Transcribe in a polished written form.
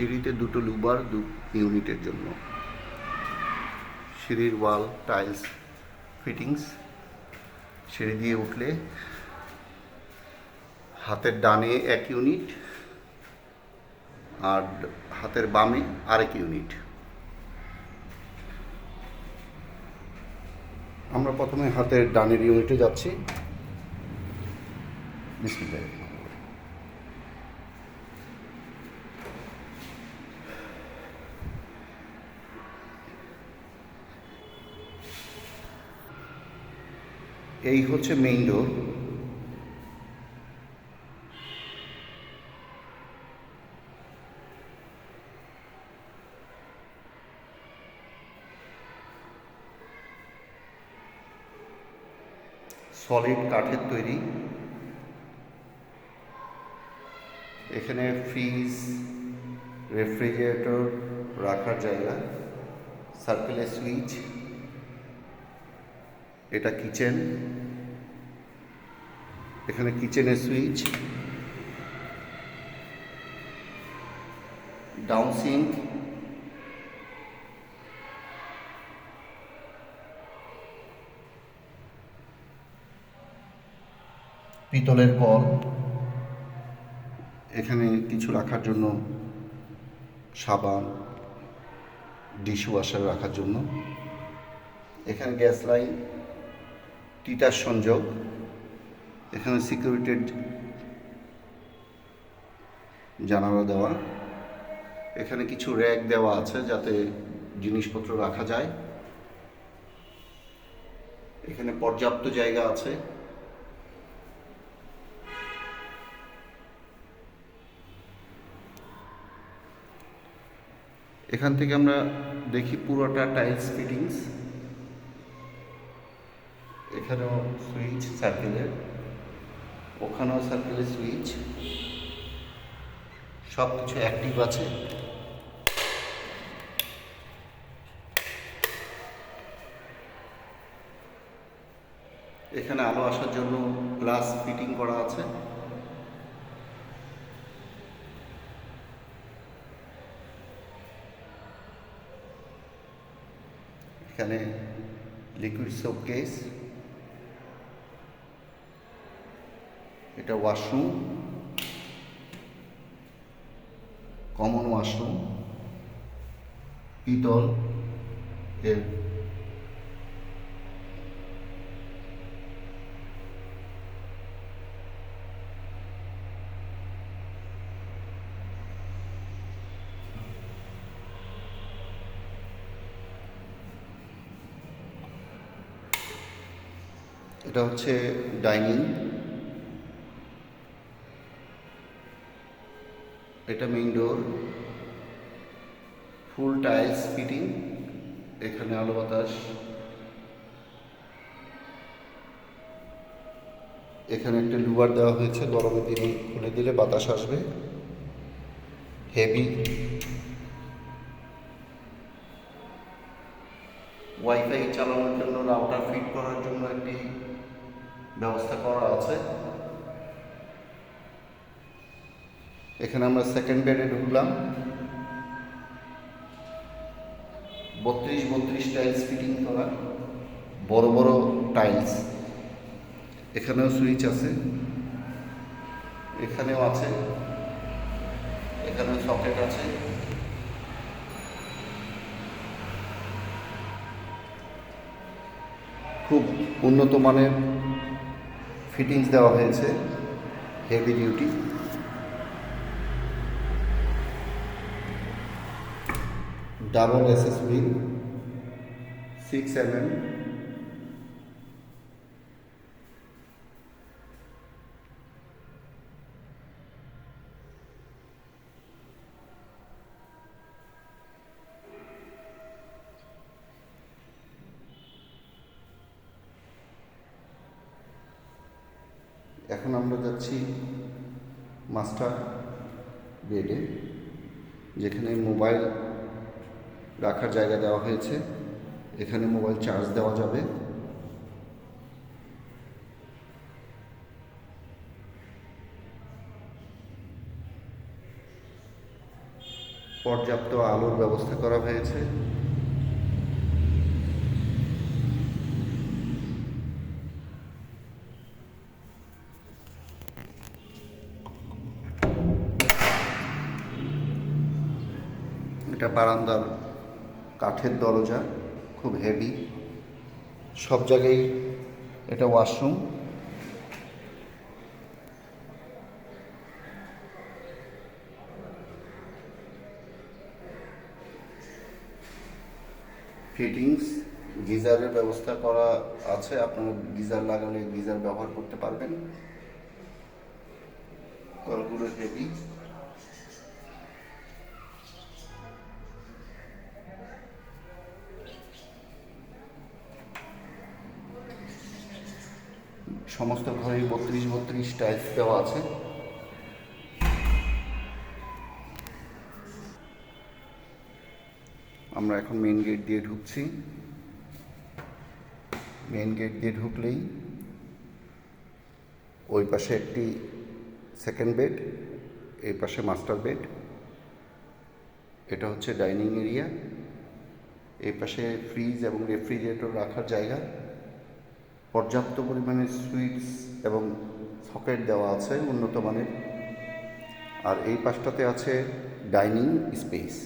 সিঁড়িতে দুটো লুবার ইউনিটের জন্য। সিঁড়ির ওয়াল টাইলস ফিটিংস। সিঁড়ি দিয়ে উঠলে হাতের ডানে এক ইউনিট আর হাতের বামে আরেক ইউনিট। আমরা প্রথমে হাতের ডানের ইউনিটে যাচ্ছি। বিসমিল্লাহ। এই হচ্ছে মেইন ডোর। সলিড কাঠের তৈরি। এখানে ফ্রিজ, রেফ্রিজারেটর রাখার জায়গা, সার্কেলের সুইচ। এটা কিচেন। এখানে কিচেনের সুইচ, ডাউন সিঙ্ক, পিতলের কল। এখানে কিছু রাখার জন্য সাবান, ডিশ ওয়াশার রাখার জন্য। এখানে গ্যাস লাইন, তিতাস সংযোগ। এখানে সিকিউরিটির জানালা দেওয়া। এখানে কিছু র্যাক দেওয়া আছে যাতে জিনিসপত্র রাখা যায়। এখানে পর্যাপ্ত জায়গা আছে। এখান থেকে আমরা দেখি পুরোটা টাইলস ফিটিংস। এখানেও সুইচ সার্কেলের, ওখানেও সার্কেলের সুইচ। সব কিছু অ্যাক্টিভ আছে। এখানে আলো আসার জন্য গ্লাস ফিটিং করা আছে। এখানে লিকুইড সোপ কেস। এটা ওয়াশরুম, কমন ওয়াশরুম, পিতল এর। এটা হচ্ছে ডাইনিং। এটা মেইন ডোর, ফুল টাইলস ফিটিং। এখানে আলো বাতাস। এখানে একটা লুবার দেওয়া হয়েছে, গরমের দিনে খুলে দিলে বাতাস আসবে। হেভি। ওয়াইফাই চালানোর জন্য রাউটার ফিট করার জন্য একটি ব্যবস্থা করা আছে। এখানে আমরা সেকেন্ড বেডে ঢুকলাম। 32 টাইলস ফিটিং করা, বড় বড় টাইলস। এখানেও সুইচ আছে, এখানেও আছে, এখানেও সকেট আছে। খুব উন্নত মানের ফিটিংস দেওয়া হয়েছে, heavy duty. Double SSB 6mm। এখন আমরা যাচ্ছি মাস্টার বেডে, যেখানে মোবাইল রাখার জায়গা দেওয়া হয়েছে। এখানে মোবাইল চার্জ দেওয়া যাবে। পর্যাপ্ত আলোর ব্যবস্থা করা হয়েছে। এটা বারান্দার কাঠের দরজা, খুব হেভি। সব জায়গায় এটা ওয়াশরুম। ফিটিংস, গিজারের ব্যবস্থা করা আছে, আপনারা গিজার লাগালে গিজার ব্যবহার করতে পারবেন। কলগুলো হেভি। সমস্ত ঘরেই 32-32 টাইলস দেওয়া আছে। আমরা এখন মেইন গেট দিয়ে ঢুকছি। মেইন গেট দিয়ে ঢুকলেই ওই পাশে একটি সেকেন্ড বেড, এই পাশে মাস্টার বেড। এটা হচ্ছে ডাইনিং এরিয়া। এই পাশে ফ্রিজ এবং রেফ্রিজারেটর রাখার জায়গা। পর্যাপ্ত পরিমাণে সুইচ এবং সকেট দেওয়া আছে উন্নত মানের। আর এই পাশটাতে আছে ডাইনিং স্পেস।